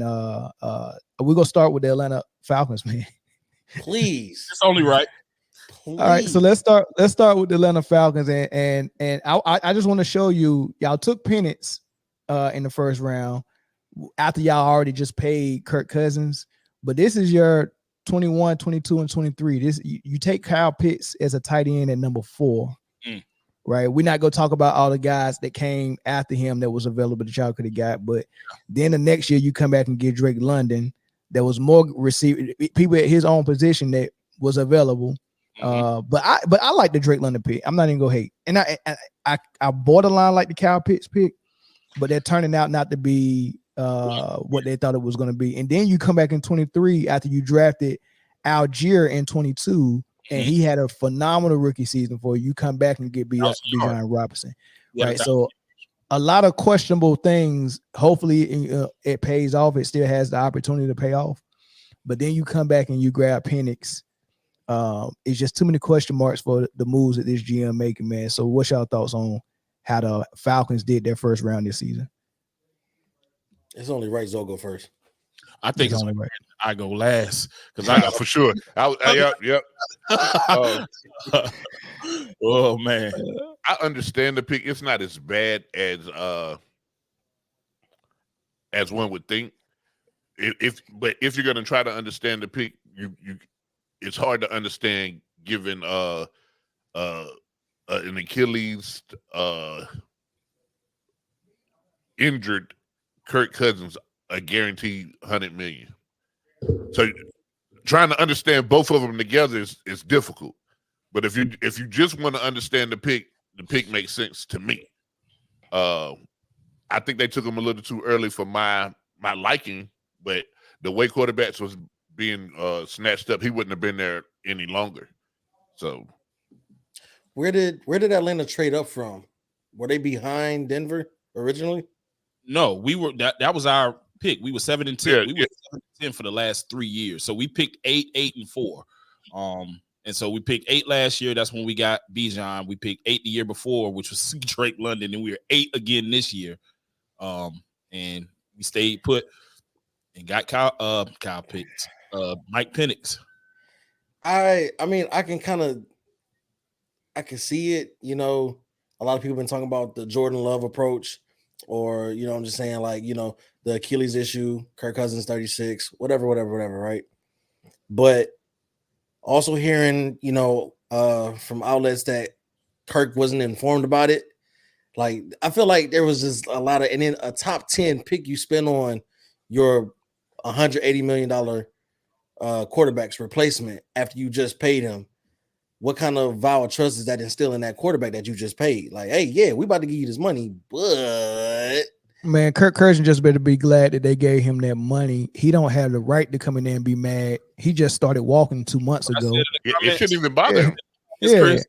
we're gonna start with the Atlanta Falcons, man. Please, It's only right. All right, so let's start with the Atlanta Falcons, and I just want to show you, y'all took Penix in the first round after y'all already just paid Kirk Cousins, but this is your 21, 22, and 23. This you take Kyle Pitts as a tight end at number 4. Right, we're not gonna talk about all the guys that came after him that was available that y'all could have got, but then the next year you come back and get Drake London, that was more people at his own position that was available. But I like the Drake London pick. I'm not even gonna hate, and I borderline like the Kyle Pitts pick, but they're turning out not to be what they thought it was going to be. And then you come back in 23 after you drafted Algier in 22. And he had a phenomenal rookie season for you. You come back and get Bijan Robinson, right? So a lot of questionable things. Hopefully it pays off. It still has the opportunity to pay off. But then you come back and you grab Penix. It's just too many question marks for the moves that this GM making, man. So what's y'all thoughts on how the Falcons did their first round this season? It's only right Zoe go first. I think it's only right. I go last because I got for sure. Yep. Oh man, I understand the pick. It's not as bad as one would think. But if you're gonna try to understand the pick, you it's hard to understand given an Achilles injured Kirk Cousins a guaranteed $100 million. So trying to understand both of them together is difficult. But if you just want to understand the pick makes sense to me. I think they took him a little too early for my liking, but the way quarterbacks was being snatched up, he wouldn't have been there any longer. So where did Atlanta trade up from? Were they behind Denver originally? No, we were that was our pick. We were 7 and 10. We were 7 and 10 for the last 3 years. So we picked 8, 8 and 4. And so we picked 8 last year. That's when we got Bijan. We picked 8 the year before, which was Drake London, and we were 8 again this year. And we stayed put and got Kyle Pitts, Mike Penix. I mean, I can see it. You know, a lot of people have been talking about the Jordan Love approach, or I'm just saying, like, the Achilles issue, Kirk Cousins 36, whatever, right? But also hearing, from outlets that Kirk wasn't informed about it. Like, I feel like there was just a lot of, and then a top 10 pick you spend on your $180 million quarterback's replacement after you just paid him. What kind of vow of trust is that instill in that quarterback that you just paid? Like, hey, yeah, we about to give you this money, but man, Kirk Cousins just better be glad that they gave him that money. He don't have the right to come in there and be mad. He just started walking 2 months ago. It shouldn't even bother him. Chris,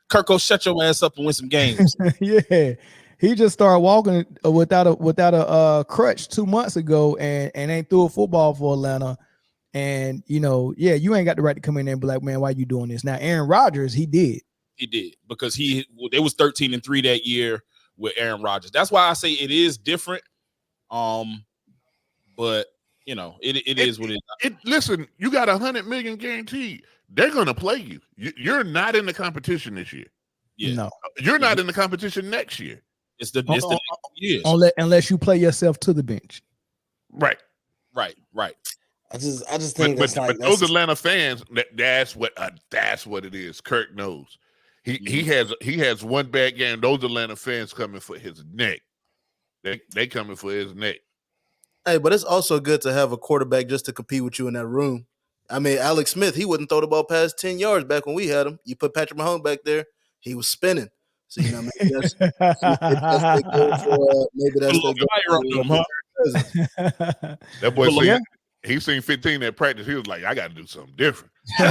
Kirk, go shut your ass up and win some games. Yeah, he just started walking without a crutch 2 months ago, and ain't threw a football for Atlanta. And you ain't got the right to come in there and be like, man, why you doing this? Now, Aaron Rodgers, he did because they was 13 and 3 that year with Aaron Rodgers. That's why I say it is different. But it is what it is. Listen, you got $100 million guaranteed. They're gonna play you. You're not in the competition this year. Yeah, no, you're not in the competition next year. It's the years. Unless you play yourself to the bench. Right. I just think but those Atlanta fans, that's what it is. Kirk knows. He has one bad game. Those Atlanta fans coming for his neck. They coming for his neck. Hey, but it's also good to have a quarterback just to compete with you in that room. I mean, Alex Smith, he wouldn't throw the ball past 10 yards back when we had him. You put Patrick Mahomes back there, he was spinning. So maybe that's maybe that's that boy he's seen 15 at practice. He was like, I got to do something different. So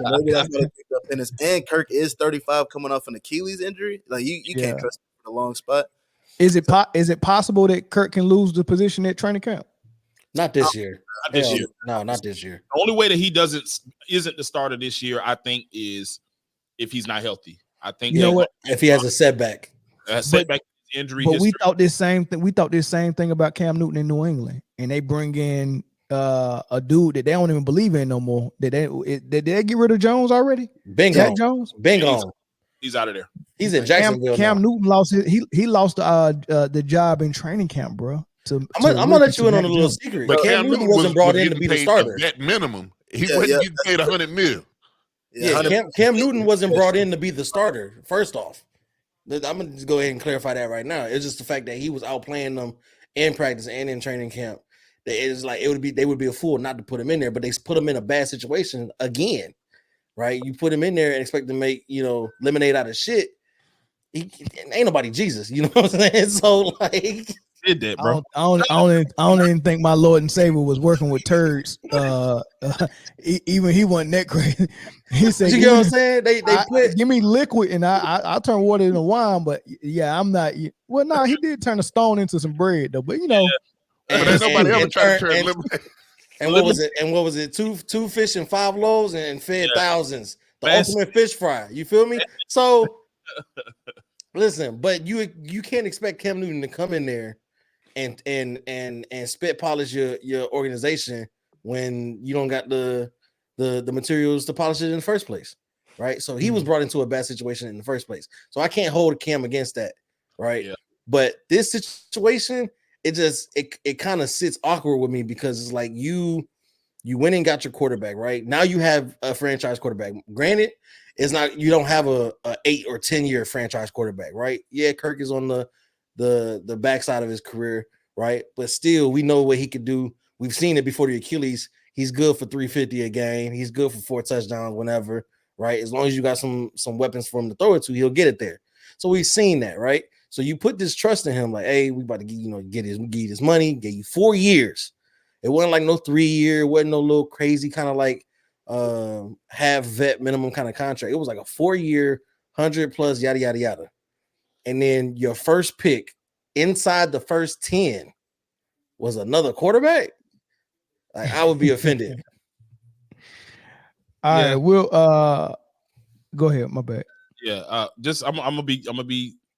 maybe that's what I picked up in this. And Kirk is 35 coming off an Achilles injury. Like you can't trust him in a long spot. Is it possible that Kirk can lose the position at training camp? Not this year. Not this year. No, not this year. The only way that he isn't the starter this year, I think, is if he's not healthy. I think what? If he has a setback. injury But history. we thought this same thing. We thought this same thing about Cam Newton in New England, and they bring in a dude that they don't even believe in no more. Did they get rid of Jones already? Bingo. Jones. Bingo. He's out of there. He's in Jacksonville. Cam now. Newton lost he lost the job in training camp, bro. I'm gonna let you in on a little secret. But Cam Newton wasn't brought in to be the starter. That minimum, he wasn't getting paid $100 million. Yeah, Cam Newton wasn't brought in to be the starter. First off, I'm gonna just go ahead and clarify that right now. It's just the fact that he was outplaying them in practice and in training camp. It's like they would be a fool not to put him in there, but they put him in a bad situation again, right? You put him in there and expect to make lemonade out of shit. Ain't nobody Jesus, you know what I'm saying? So like. Did that, bro. I don't even think my Lord and Savior was working with turds. Even he wasn't that crazy. He said, "You get what I'm saying? They give me liquid and I turn water into wine." But yeah, I'm not. Well, no, he did turn a stone into some bread though. But but ain't nobody ever tried to turn lemonade. And what was it? And what was it? Two fish and 5 loaves and fed thousands. The ultimate fish fry. You feel me? So listen, but you can't expect Cam Newton to come in there and spit polish your organization when you don't got the materials to polish it in the first place, right? So he was brought into a bad situation in the first place. So I can't hold Cam against that, right? Yeah. But this situation, it kind of sits awkward with me because it's like you went and got your quarterback, right? Now you have a franchise quarterback. Granted, it's not you don't have a 8 or 10 year franchise quarterback, right? Yeah, Kirk is on the backside of his career, right? But still, we know what he could do. We've seen it before the Achilles. He's good for 350 a game. He's good for 4 touchdowns whenever, right? As long as you got some weapons for him to throw it to, he'll get it there. So we've seen that, right? So you put this trust in him, like, hey, we about to give you this money, get you 4 years. It wasn't like no 3 year, it wasn't no little crazy kind of like half vet minimum kind of contract. It was like a 4 year, 100 plus, yada yada yada. And then your first pick inside the first 10 was another quarterback. Like I would be offended. All right, we'll go ahead. My bad. Yeah,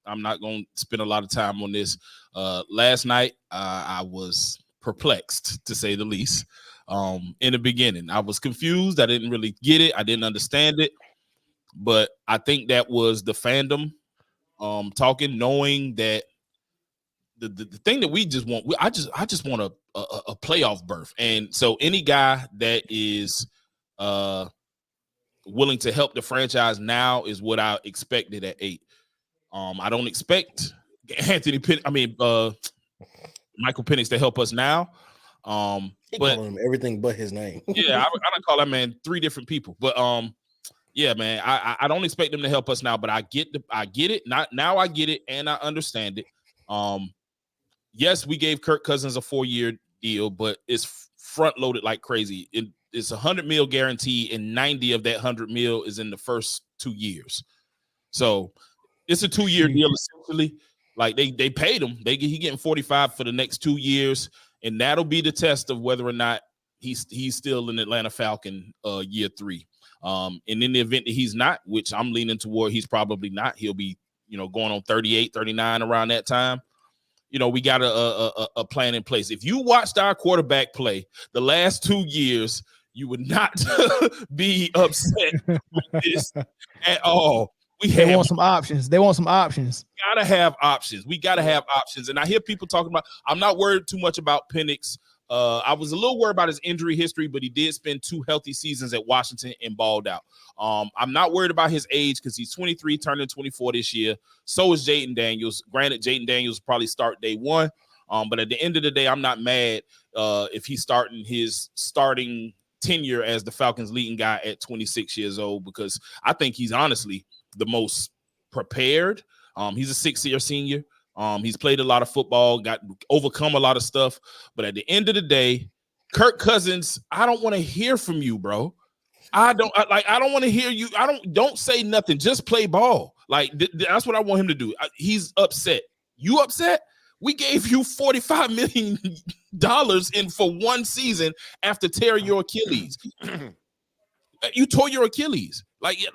I'm not gonna spend a lot of time on this. Last night I was perplexed to say the least. In the beginning, I was confused. I didn't really get it. I didn't understand it. But I think that was the fandom talking, knowing that the thing that we just want, I just want a playoff berth. And so any guy that is willing to help the franchise now is what I expected at 8. I don't expect Michael Penix to help us now. But him everything but his name. Yeah, I don't call that man 3 different people. But yeah, man, I don't expect them to help us now, but I get it. Now I get it and I understand it. Yes, we gave Kirk Cousins a 4-year deal, but it's front loaded like crazy. It's $100 million guarantee, and 90 of that $100 million is in the first 2 years. So it's a 2-year deal essentially. Like they paid him. He getting 45 for the next 2 years, and that'll be the test of whether or not he's still an Atlanta Falcon year 3. And in the event that he's not, which I'm leaning toward, he's probably not. He'll be going on 38, 39 around that time. We got a plan in place. If you watched our quarterback play the last 2 years, you would not be upset with this at all. They want some options. They want some options. Gotta have options. We gotta have options. And I hear people talking about, I'm not worried too much about Penix. I was a little worried about his injury history, but he did spend 2 healthy seasons at Washington and balled out. I'm not worried about his age because he's 23, turning 24 this year. So is Jaden Daniels. Granted, Jaden Daniels probably start day 1. But at the end of the day, I'm not mad if he's starting his starting tenure as the Falcons leading guy at 26 years old, because I think he's honestly the most prepared. He's a 6-year senior. He's played a lot of football, got overcome a lot of stuff. But at the end of the day, Kirk Cousins, I don't want to hear from you, bro. I don't want to hear you. Don't say nothing. Just play ball. Like that's what I want him to do. He's upset. You upset? We gave you $45 million in for 1 season after tearing your Achilles. You tore your Achilles. Yeah.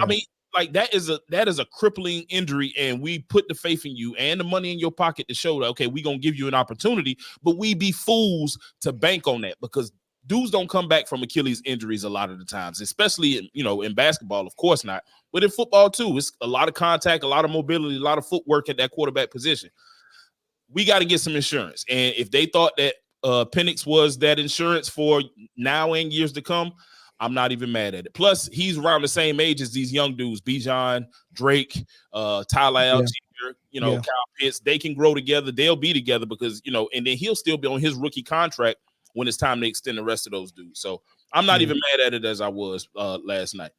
I mean, like that is a crippling injury, and we put the faith in you and the money in your pocket to show that, okay, we're gonna give you an opportunity, but we be fools to bank on that because dudes don't come back from Achilles injuries a lot of the times, especially in basketball, of course not, but in football too. It's a lot of contact, a lot of mobility, a lot of footwork at that quarterback position. We got to get some insurance, and if they thought that Penix was that insurance for now and years to come, I'm not even mad at it. Plus, he's around the same age as these young dudes, Bijan, Drake, Tyler Algier, Kyle Pitts. They can grow together. They'll be together because, and then he'll still be on his rookie contract when it's time to extend the rest of those dudes. So I'm not even mad at it as I was last night.